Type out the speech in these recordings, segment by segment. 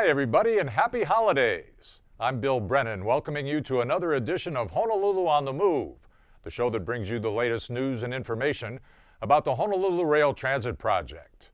Hi, everybody, and happy holidays. I'm Bill Brennan, welcoming you to another edition of Honolulu on the Move, the show that brings you the latest news and information about the Honolulu Rail Transit Project.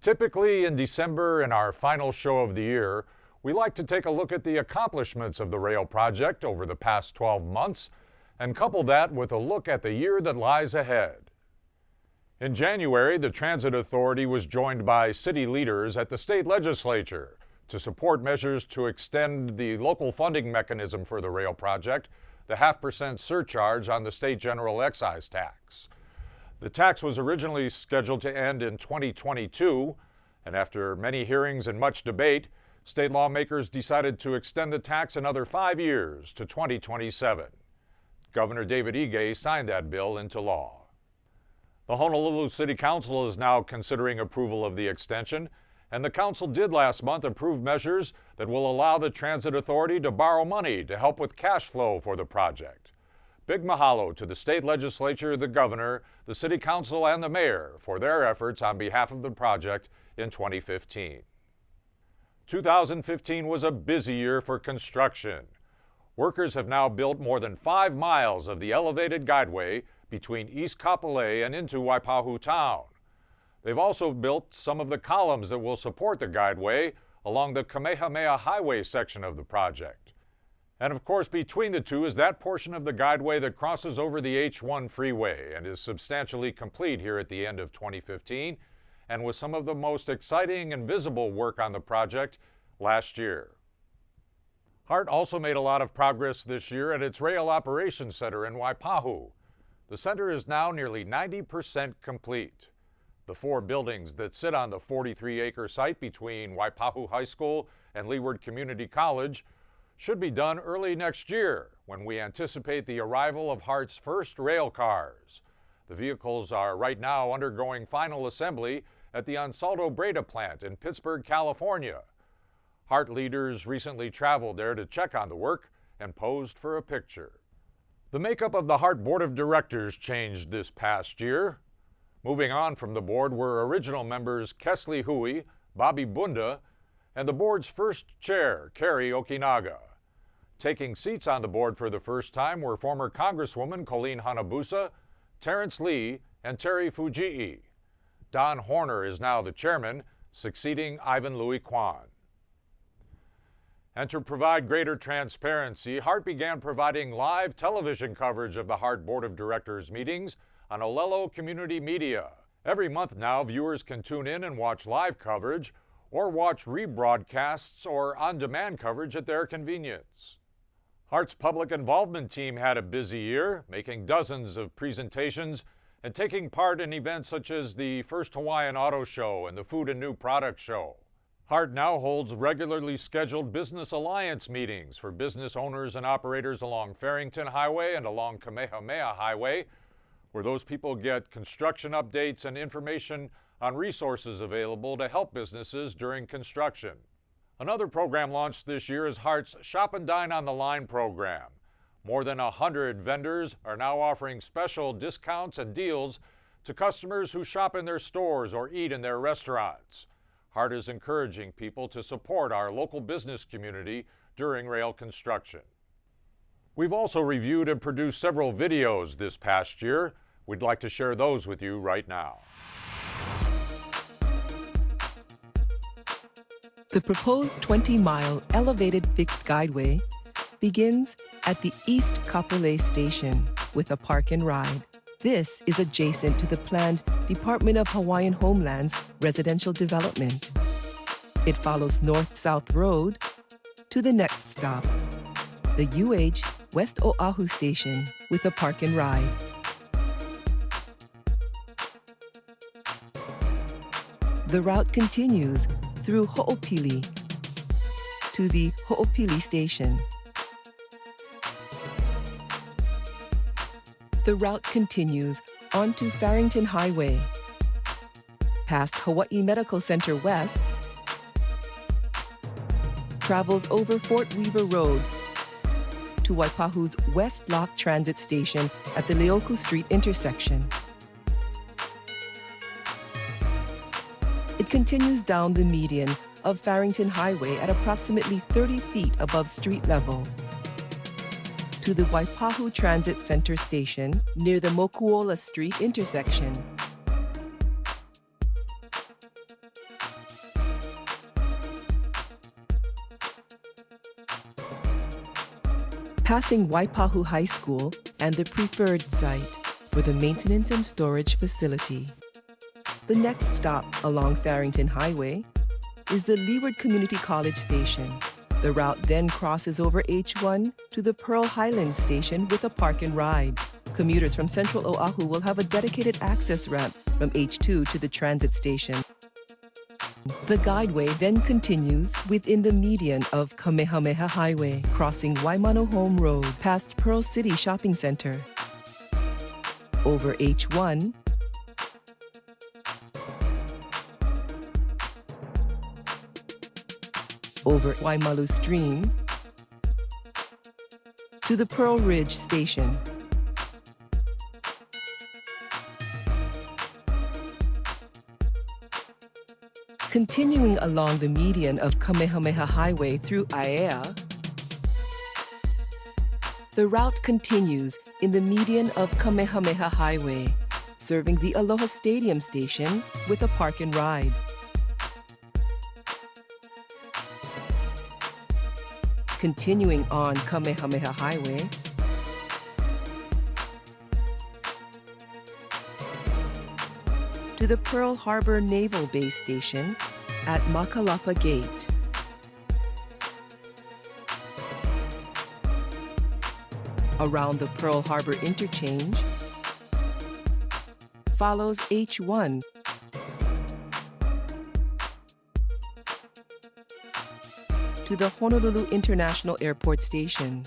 Typically in December, in our final show of the year, we like to take a look at the accomplishments of the rail project over the past 12 months and couple that with a look at the year that lies ahead. In January, the Transit Authority was joined by city leaders at the state legislature to support measures to extend the local funding mechanism for the rail project, the 0.5% surcharge on the state general excise tax. The tax was originally scheduled to end in 2022, and after many hearings and much debate, state lawmakers decided to extend the tax another 5 years to 2027. Governor David Ige signed that bill into law. The Honolulu City Council is now considering approval of the extension, and the council did last month approve measures that will allow the Transit Authority to borrow money to help with cash flow for the project. Big mahalo to the state legislature, the governor, the city council, and the mayor for their efforts on behalf of the project in 2015. 2015 was a busy year for construction. Workers have now built more than 5 miles of the elevated guideway between East Kapolei and into Waipahu Town. They've also built some of the columns that will support the guideway along the Kamehameha Highway section of the project. And of course, between the two is that portion of the guideway that crosses over the H1 freeway and is substantially complete here at the end of 2015, and was some of the most exciting and visible work on the project last year. HART also made a lot of progress this year at its Rail Operations Center in Waipahu. The center is now nearly 90% complete. The 4 buildings that sit on the 43-acre site between Waipahu High School and Leeward Community College should be done early next year, when we anticipate the arrival of HART's first rail cars. The vehicles are right now undergoing final assembly at the Ansaldo Breda plant in Pittsburgh, California. HART leaders recently traveled there to check on the work and posed for a picture. The makeup of the HART Board of Directors changed this past year. Moving on from the board were original members Kesley Hui, Bobby Bunda, and the board's first chair, Kerry Okinaga. Taking seats on the board for the first time were former Congresswoman Colleen Hanabusa, Terrence Lee, and Terry Fujii. Don Horner is now the chairman, succeeding Ivan Louis Kwan. And to provide greater transparency, HART began providing live television coverage of the HART Board of Directors meetings on Olelo Community Media. Every month now, viewers can tune in and watch live coverage or watch rebroadcasts or on-demand coverage at their convenience. HART's public involvement team had a busy year, making dozens of presentations and taking part in events such as the First Hawaiian Auto Show and the Food and New Product Show. HART now holds regularly scheduled business alliance meetings for business owners and operators along Farrington Highway and along Kamehameha Highway, where those people get construction updates and information on resources available to help businesses during construction. Another program launched this year is HART's Shop and Dine on the Line program. More than 100 vendors are now offering special discounts and deals to customers who shop in their stores or eat in their restaurants. HART is encouraging people to support our local business community during rail construction. We've also reviewed and produced several videos this past year. We'd like to share those with you right now. The proposed 20-mile elevated fixed guideway begins at the East Kapolei Station with a park and ride. This is adjacent to the planned Department of Hawaiian Homeland's residential development. It follows North-South Road to the next stop, the UH West Oahu Station with a park and ride. The route continues through Ho'opili to the Ho'opili Station. The route continues onto Farrington Highway, past Hawaii Medical Center West, travels over Fort Weaver Road to Waipahu's West Lock Transit Station at the Leoku Street intersection. It continues down the median of Farrington Highway at approximately 30 feet above street level to the Waipahu Transit Center station near the Mokuola Street intersection. Passing Waipahu High School and the preferred site for the maintenance and storage facility. The next stop along Farrington Highway is the Leeward Community College Station. The route then crosses over H1 to the Pearl Highlands Station with a park and ride. Commuters from Central Oahu will have a dedicated access ramp from H2 to the transit station. The guideway then continues within the median of Kamehameha Highway, crossing Waimano Home Road past Pearl City Shopping Center, over H1, over Waimalu Stream, to the Pearl Ridge Station. Continuing along the median of Kamehameha Highway through Aiea, the route continues in the median of Kamehameha Highway, serving the Aloha Stadium station with a park and ride. Continuing on Kamehameha Highway, to the Pearl Harbor Naval Base Station at Makalapa Gate. Around the Pearl Harbor Interchange, follows H1 to the Honolulu International Airport Station.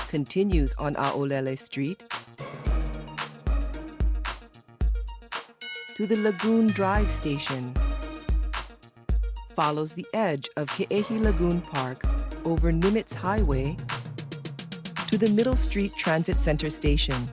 Continues on Aolele Street to the Lagoon Drive Station. Follows the edge of Ke'ehi Lagoon Park over Nimitz Highway to the Middle Street Transit Center Station.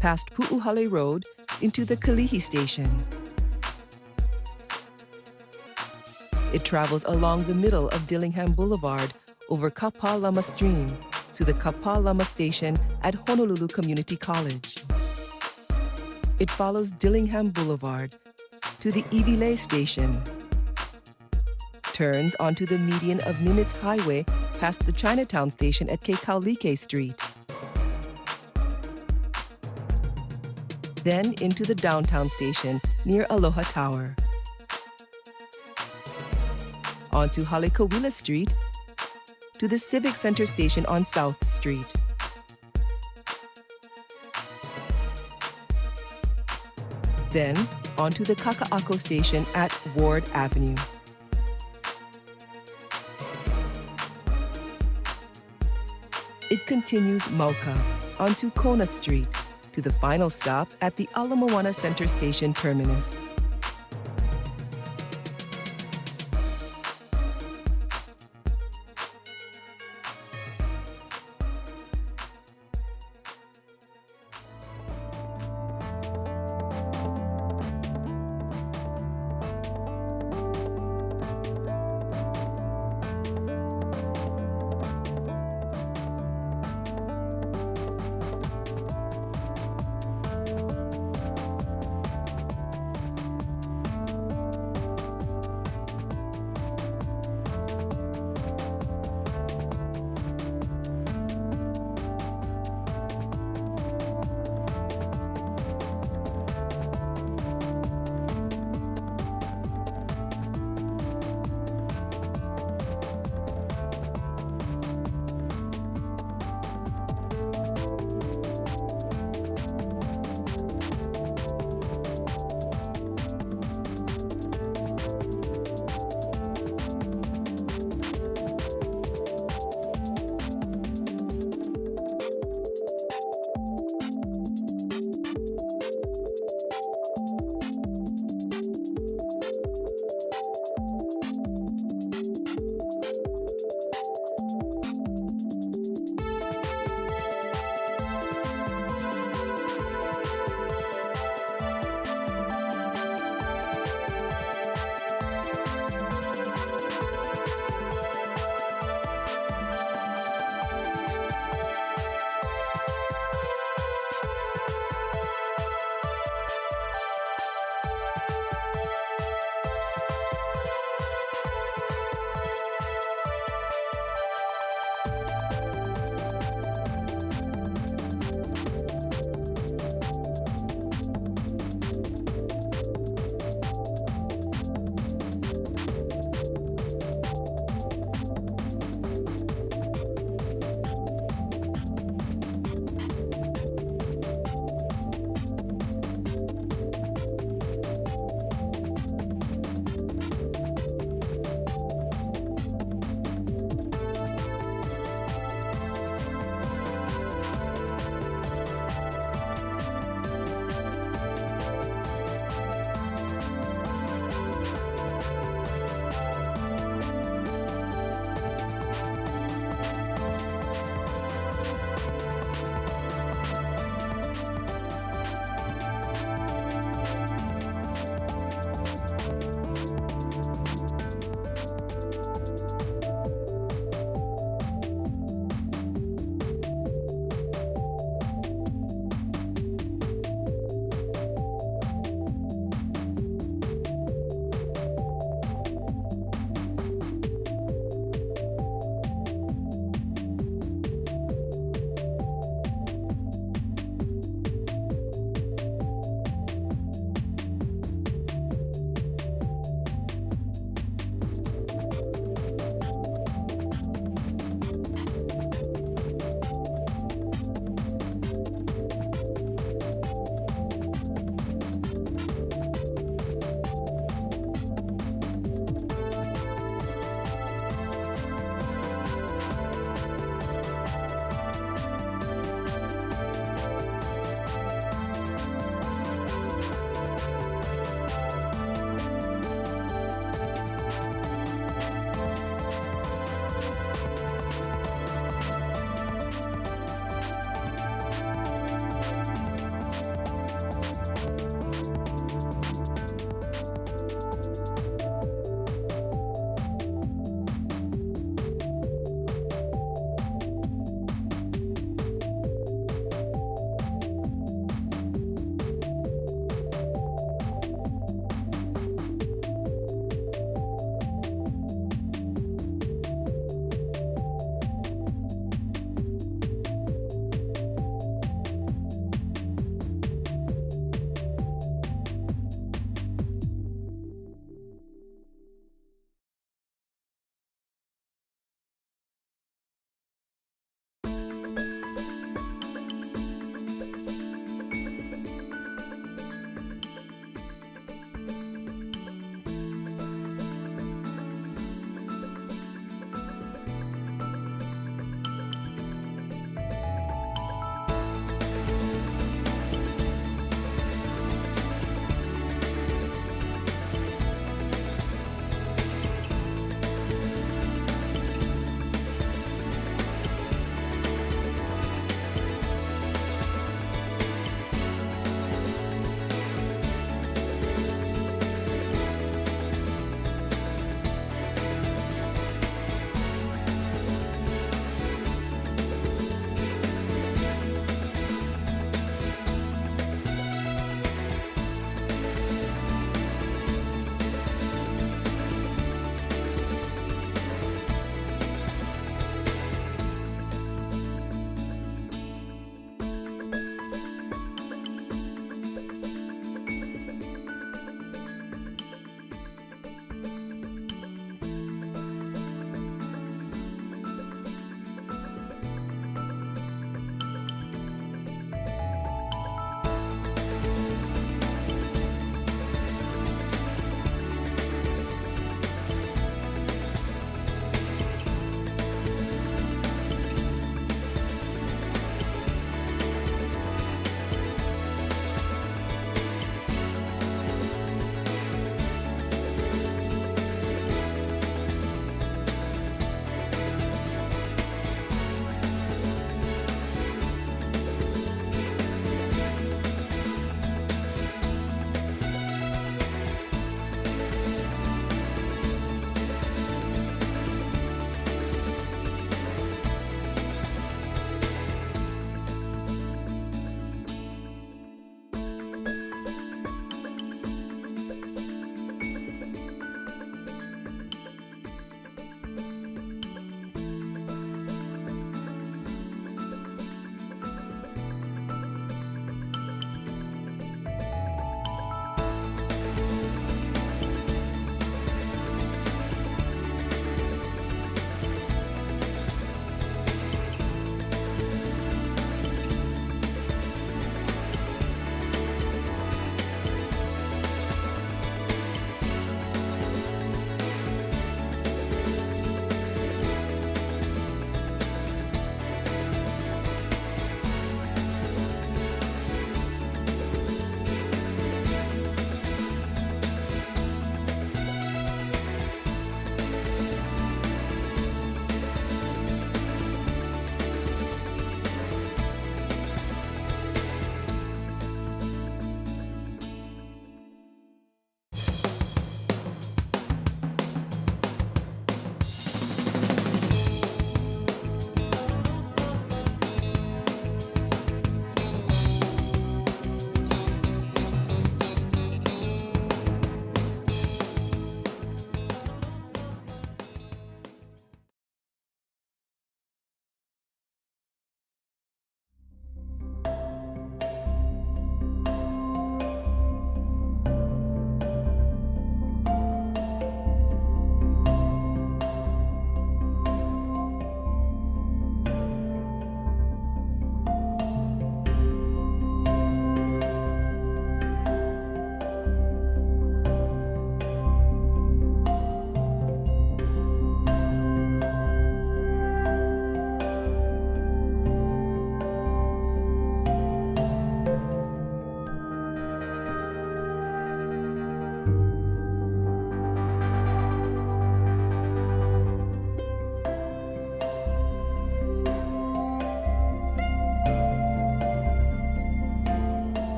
Past Pu'uhale Road into the Kalihi Station. It travels along the middle of Dillingham Boulevard over Kapalama Stream to the Kapalama Station at Honolulu Community College. It follows Dillingham Boulevard to the Iwilei Station. Turns onto the median of Nimitz Highway past the Chinatown Station at Kekaulike Street. Then into the downtown station near Aloha Tower. Onto Halekawila Street to the Civic Center Station on South Street. Then onto the Kaka'ako Station at Ward Avenue. It continues Mauka onto Kona Street to the final stop at the Ala Moana Center Station terminus.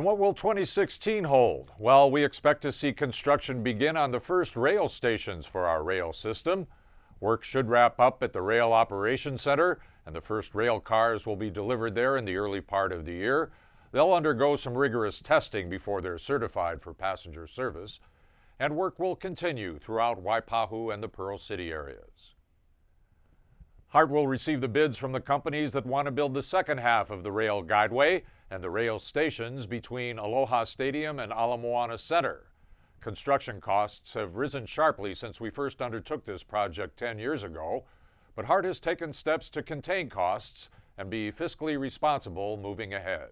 And what will 2016 hold? Well, we expect to see construction begin on the first rail stations for our rail system. Work should wrap up at the Rail Operations Center, and the first rail cars will be delivered there in the early part of the year. They'll undergo some rigorous testing before they're certified for passenger service, and work will continue throughout Waipahu and the Pearl City areas. HART will receive the bids from the companies that want to build the second half of the rail guideway and the rail stations between Aloha Stadium and Ala Moana Center. Construction costs have risen sharply since we first undertook this project 10 years ago, but HART has taken steps to contain costs and be fiscally responsible moving ahead.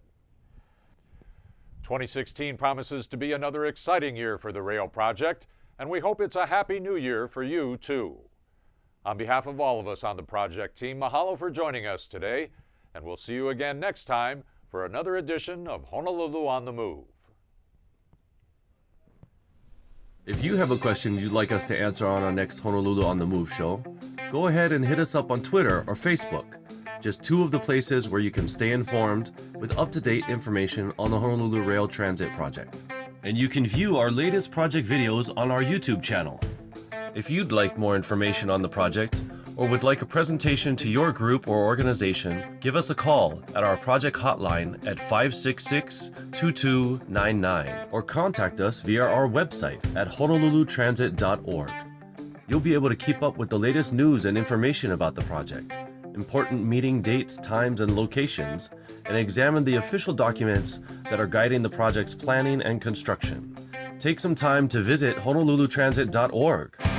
2016 promises to be another exciting year for the rail project, and we hope it's a happy new year for you, too. On behalf of all of us on the project team, mahalo for joining us today, and we'll see you again next time for another edition of Honolulu on the Move. If you have a question you'd like us to answer on our next Honolulu on the Move show, go ahead and hit us up on Twitter or Facebook, just two of the places where you can stay informed with up-to-date information on the Honolulu Rail Transit Project. And you can view our latest project videos on our YouTube channel. If you'd like more information on the project, or would like a presentation to your group or organization, give us a call at our project hotline at 566-2299 or contact us via our website at honolulutransit.org. You'll be able to keep up with the latest news and information about the project, important meeting dates, times, and locations, and examine the official documents that are guiding the project's planning and construction. Take some time to visit honolulutransit.org.